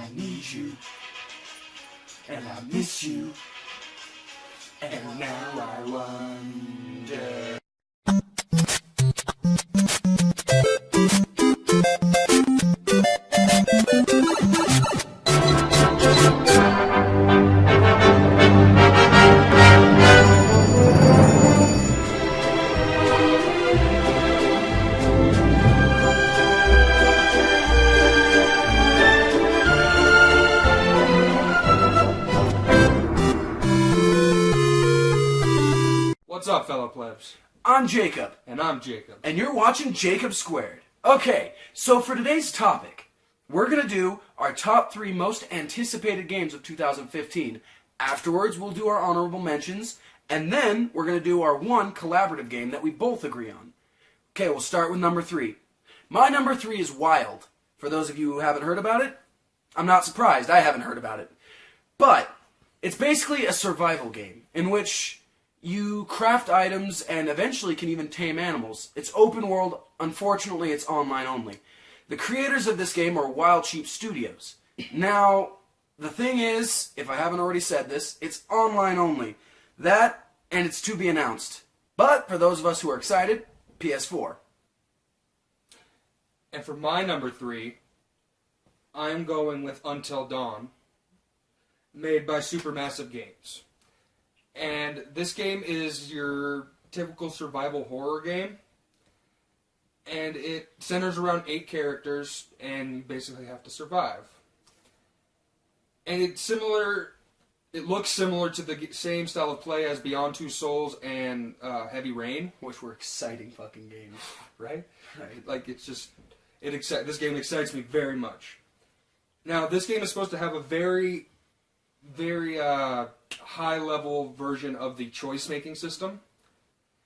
I need you, and I miss you, and now I wonder. What's up, fellow plebs? I'm Jacob. And I'm Jacob. And you're watching Jacob Squared. Okay, so for today's topic, we're going to do our top 3 most anticipated games of 2015. Afterwards, we'll do our honorable mentions, and then we're going to do our one collaborative game that we both agree on. Okay, we'll start with number 3. My number 3 is Wild. For those of you who haven't heard about it, I'm not surprised. I haven't heard about it. But it's basically a survival game in which you craft items and eventually can even tame animals. It's open world. Unfortunately, it's online only. The creators of this game are Wild Sheep Studios. Now, the thing is, if I haven't already said this, it's online only. That, and it's to be announced. But, for those of us who are excited, PS4. And for my number 3, I'm going with Until Dawn, made by Supermassive Games. And this game is your typical survival horror game. And it centers around 8 characters, and you basically have to survive. And it looks similar to the same style of play as Beyond Two Souls and Heavy Rain, Which were exciting fucking games. right? Right. Like, this game excites me very much. Now, this game is supposed to have a very high-level version of the choice-making system,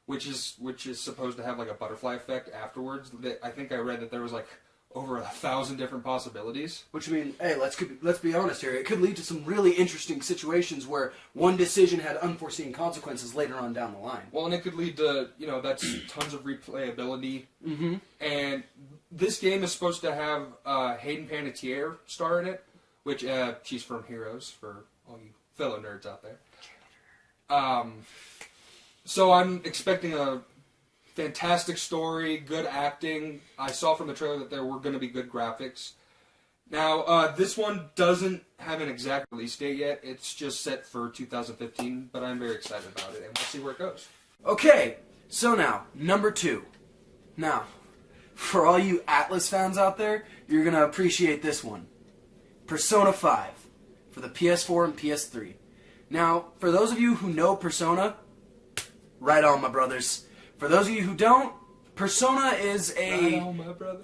which is supposed to have like a butterfly effect afterwards. I think I read that there was like over 1,000 different possibilities. Which I mean, hey, let's be honest here. It could lead to some really interesting situations where one decision had unforeseen consequences later on down the line. Well, and it could lead to, that's tons of replayability. Mm-hmm. And this game is supposed to have Hayden Panettiere star in it, which she's from Heroes, for all you fellow nerds out there. So I'm expecting a fantastic story, good acting. I saw from the trailer that there were going to be good graphics. Now, this one doesn't have an exact release date yet. It's just set for 2015, but I'm very excited about it, and we'll see where it goes. Okay, so now, number 2. Now, for all you Atlas fans out there, you're going to appreciate this one. Persona 5 for the PS4 and PS3. Now, for those of you who know Persona, right on, my brothers. For those of you who don't, Persona is Right on, my brother.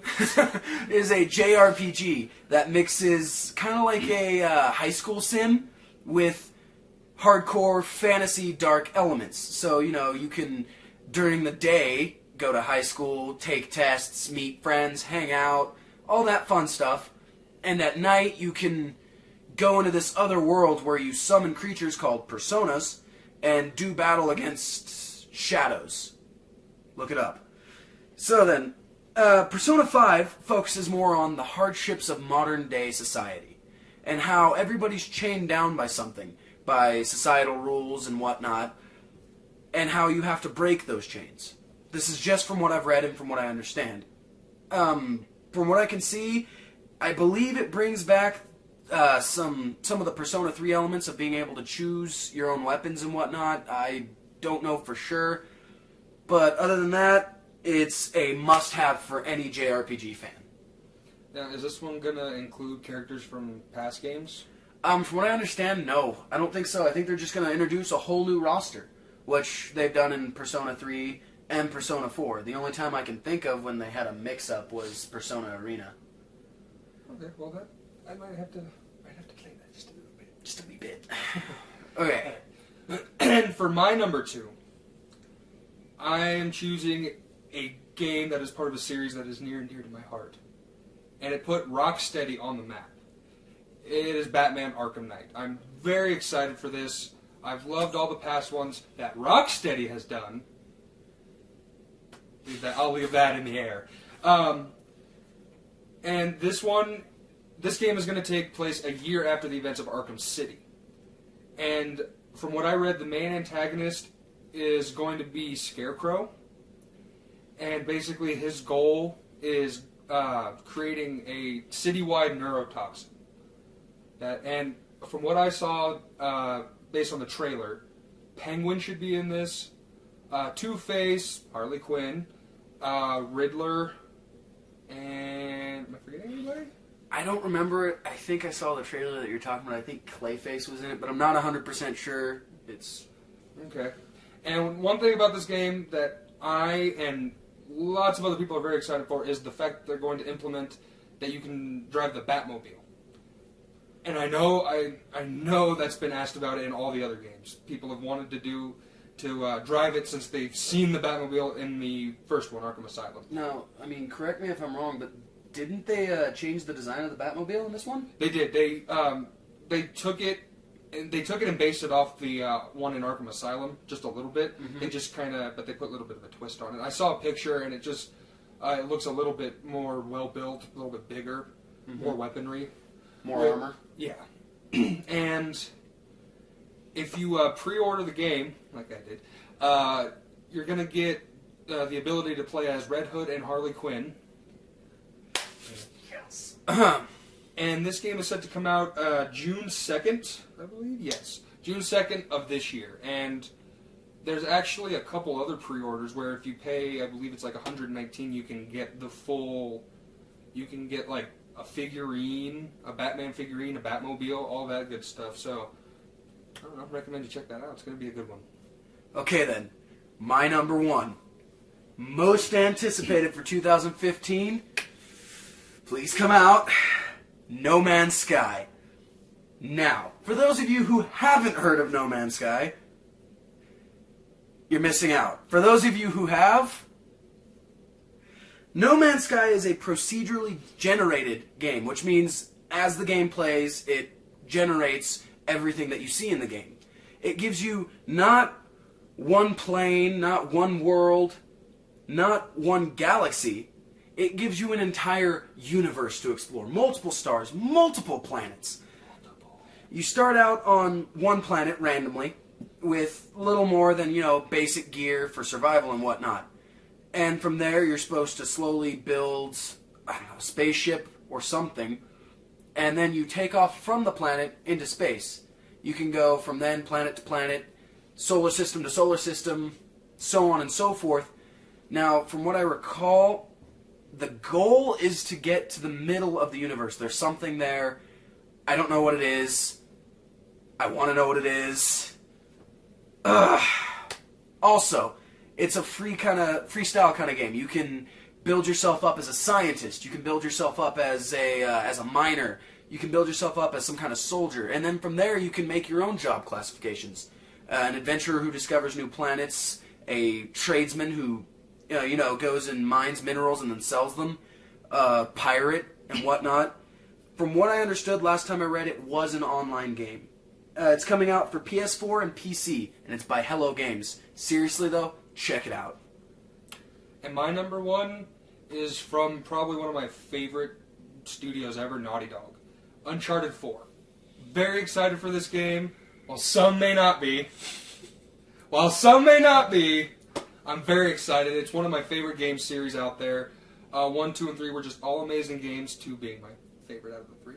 is a JRPG that mixes kind of like a high school sim with hardcore fantasy dark elements. So, you can, during the day, go to high school, take tests, meet friends, hang out, all that fun stuff. And at night, you can go into this other world where you summon creatures called personas and do battle against shadows. Look it up. So then, Persona 5 focuses more on the hardships of modern-day society and how everybody's chained down by something, by societal rules and whatnot, and how you have to break those chains. This is just from what I've read and from what I understand. From what I can see, I believe it brings back some of the Persona 3 elements of being able to choose your own weapons and whatnot. I don't know for sure. But other than that, it's a must-have for any JRPG fan. Now, is this one going to include characters from past games? From what I understand, no. I don't think so. I think they're just going to introduce a whole new roster, which they've done in Persona 3 and Persona 4. The only time I can think of when they had a mix-up was Persona Arena. Okay, well, I might have to play that just a little bit. Just a wee bit. Okay. And for my number 2, I am choosing a game that is part of a series that is near and dear to my heart. And it put Rocksteady on the map. It is Batman Arkham Knight. I'm very excited for this. I've loved all the past ones that Rocksteady has done. I'll leave that in the air. And this one this game is going to take place a year after the events of Arkham City. And from what I read, the main antagonist is going to be Scarecrow. And basically his goal is creating a citywide neurotoxin. And from what I saw, based on the trailer, Penguin should be in this, Two-Face, Harley Quinn, Riddler, and am I forgetting anybody? I don't remember it. I think I saw the trailer that you're talking about. I think Clayface was in it, but I'm not 100% sure. It's... Okay. And one thing about this game that I and lots of other people are very excited for is the fact that they're going to implement that you can drive the Batmobile. And I know that's been asked about in all the other games. People have wanted to drive it since they've seen the Batmobile in the first one, Arkham Asylum. Now, I mean, correct me if I'm wrong, but didn't they change the design of the Batmobile in this one? They did. They took it and based it off the one in Arkham Asylum just a little bit. Mm-hmm. They just but they put a little bit of a twist on it. I saw a picture and it just it looks a little bit more well built, a little bit bigger, mm-hmm. more weaponry, more armor. Yeah, and if you pre-order the game, like I did, you're gonna get the ability to play as Red Hood and Harley Quinn. Yes. And this game is set to come out June 2nd, I believe. Yes, June 2nd of this year. And there's actually a couple other pre-orders where if you pay, I believe it's like $119, you can get the full. You can get like a figurine, a Batman figurine, a Batmobile, all that good stuff. So I don't know. I recommend you check that out. It's going to be a good one. Okay then, my number one, most anticipated for 2015. Please come out. No Man's Sky. Now, for those of you who haven't heard of No Man's Sky, you're missing out. For those of you who have, No Man's Sky is a procedurally generated game, which means as the game plays, it generates everything that you see in the game. It gives you not one plane, not one world, not one galaxy. It gives you an entire universe to explore. Multiple stars, multiple planets. You start out on one planet randomly with little more than, basic gear for survival and whatnot. And from there, you're supposed to slowly build, a spaceship or something. And then you take off from the planet into space. You can go from then planet to planet, solar system to solar system, so on and so forth. Now, from what I recall, the goal is to get to the middle of the universe. There's something there. I don't know what it is. I want to know what it is. Also, it's a freestyle kind of game. You can build yourself up as a scientist. You can build yourself up as a miner. You can build yourself up as some kind of soldier. And then from there, you can make your own job classifications. An adventurer who discovers new planets. A tradesman who goes and mines minerals and then sells them, pirate and whatnot. From what I understood last time I read, it was an online game. It's coming out for PS4 and PC, and it's by Hello Games. Seriously though, check it out. And my number one is from probably one of my favorite studios ever, Naughty Dog. Uncharted 4. Very excited for this game, while some may not be. I'm very excited. It's one of my favorite game series out there. 1, 2, and 3 were just all amazing games, 2 being my favorite out of the 3.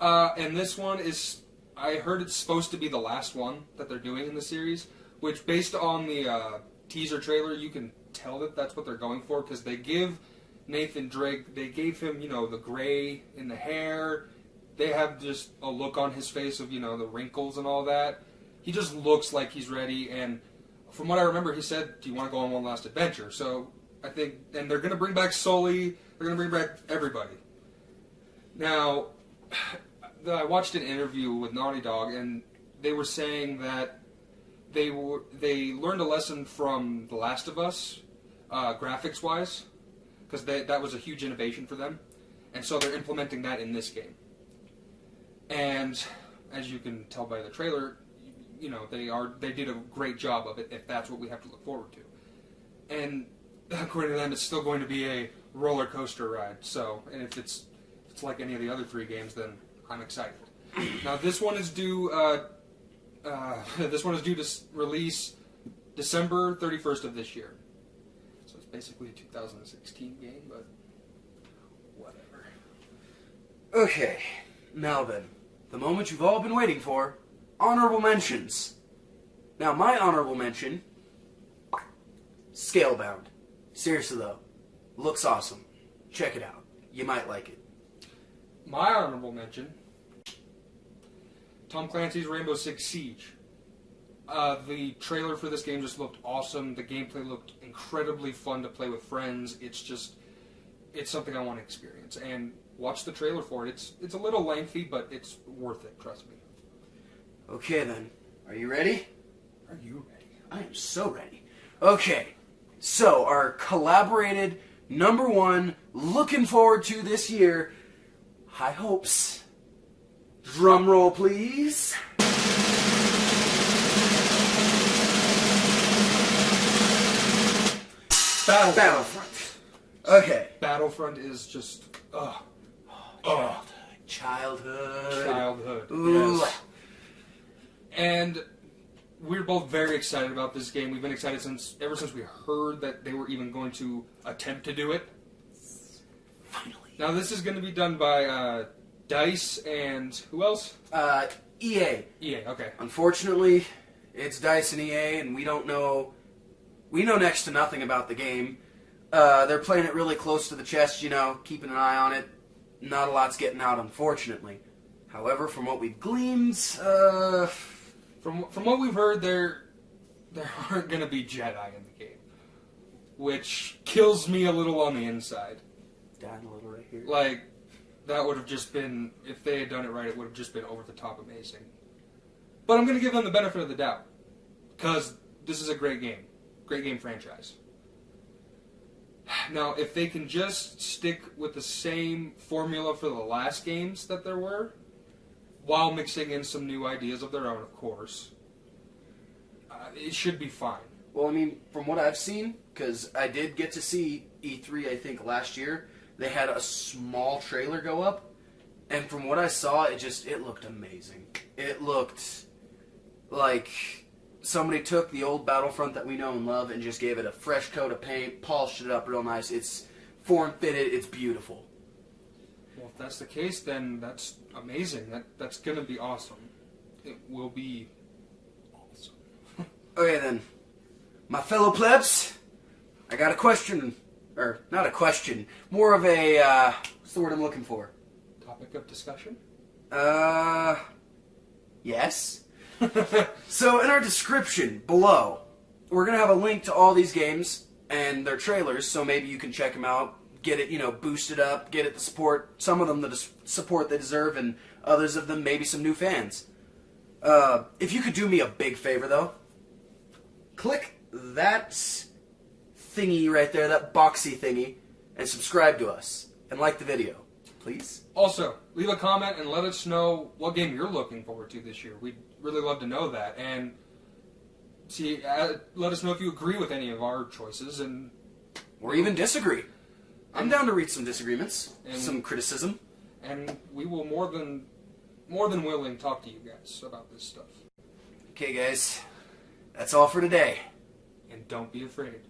And this one is, I heard it's supposed to be the last one that they're doing in the series, which based on the teaser trailer, you can tell that that's what they're going for, because they give Nathan Drake, they gave him, the gray in the hair. They have just a look on his face of, the wrinkles and all that. He just looks like he's ready, and from what I remember, he said, do you want to go on one last adventure? So, I think, and they're going to bring back Sully, they're going to bring back everybody. Now, I watched an interview with Naughty Dog, and they were saying that they learned a lesson from The Last of Us, graphics-wise, because that was a huge innovation for them, and so they're implementing that in this game. And, as you can tell by the trailer, they did a great job of it, if that's what we have to look forward to. And according to them, it's still going to be a roller coaster ride. So, and if it's it's like any of the other 3 games, then I'm excited. Now this one is due. This one is due to release December 31st of this year. So it's basically a 2016 game, but whatever. Okay, now then, the moment you've all been waiting for, honorable mentions. Now my honorable mention, Scalebound. Seriously though, looks awesome. Check it out. You might like it. My honorable mention, Tom Clancy's Rainbow Six Siege. The trailer for this game just looked awesome. The gameplay looked incredibly fun to play with friends. It's something I want to experience. And watch the trailer for it. It's a little lengthy, but it's worth it, trust me. Okay then, are you ready? Are you ready? I am so ready. Okay, so our collaborated number 1, looking forward to this year, high hopes. Drum roll, please. Battlefront. Okay. Battlefront is just Childhood. Childhood. Yes. And we're both very excited about this game. We've been excited ever since we heard that they were even going to attempt to do it. Finally. Now this is going to be done by DICE and who else? EA. EA, okay. Unfortunately, it's DICE and EA, and we don't know. We know next to nothing about the game. They're playing it really close to the chest, keeping an eye on it. Not a lot's getting out, unfortunately. However, from what we've gleaned, from what we've heard, there aren't going to be Jedi in the game, which kills me a little on the inside. Dying a little right here. Like, that would have just been, if they had done it right, it would have just been over the top amazing. But I'm going to give them the benefit of the doubt, because this is a great game. Great game franchise. Now, if they can just stick with the same formula for the last games that there were, while mixing in some new ideas of their own, of course, it should be fine. Well, I mean, from what I've seen, because I did get to see E3, I think, last year, they had a small trailer go up, and from what I saw, it looked amazing. It looked like somebody took the old Battlefront that we know and love and just gave it a fresh coat of paint, polished it up real nice. It's form-fitted, it's beautiful. Well, if that's the case, then that's amazing. That's going to be awesome. It will be awesome. Okay, then. My fellow plebs, I got a question. Or, not a question. More of a, what's the word I'm looking for? Topic of discussion? Yes. So, in our description below, we're going to have a link to all these games and their trailers, so maybe you can check them out, get it, boosted up, get it the support, some of them the support they deserve, and others of them maybe some new fans. If you could do me a big favor, though, click that thingy right there, that boxy thingy, and subscribe to us, and like the video, please. Also, leave a comment and let us know what game you're looking forward to this year. We'd really love to know that, and let us know if you agree with any of our choices, or even disagree. I'm down to read some disagreements, some criticism, and we will more than willing talk to you guys about this stuff. Okay, guys, that's all for today. And don't be afraid.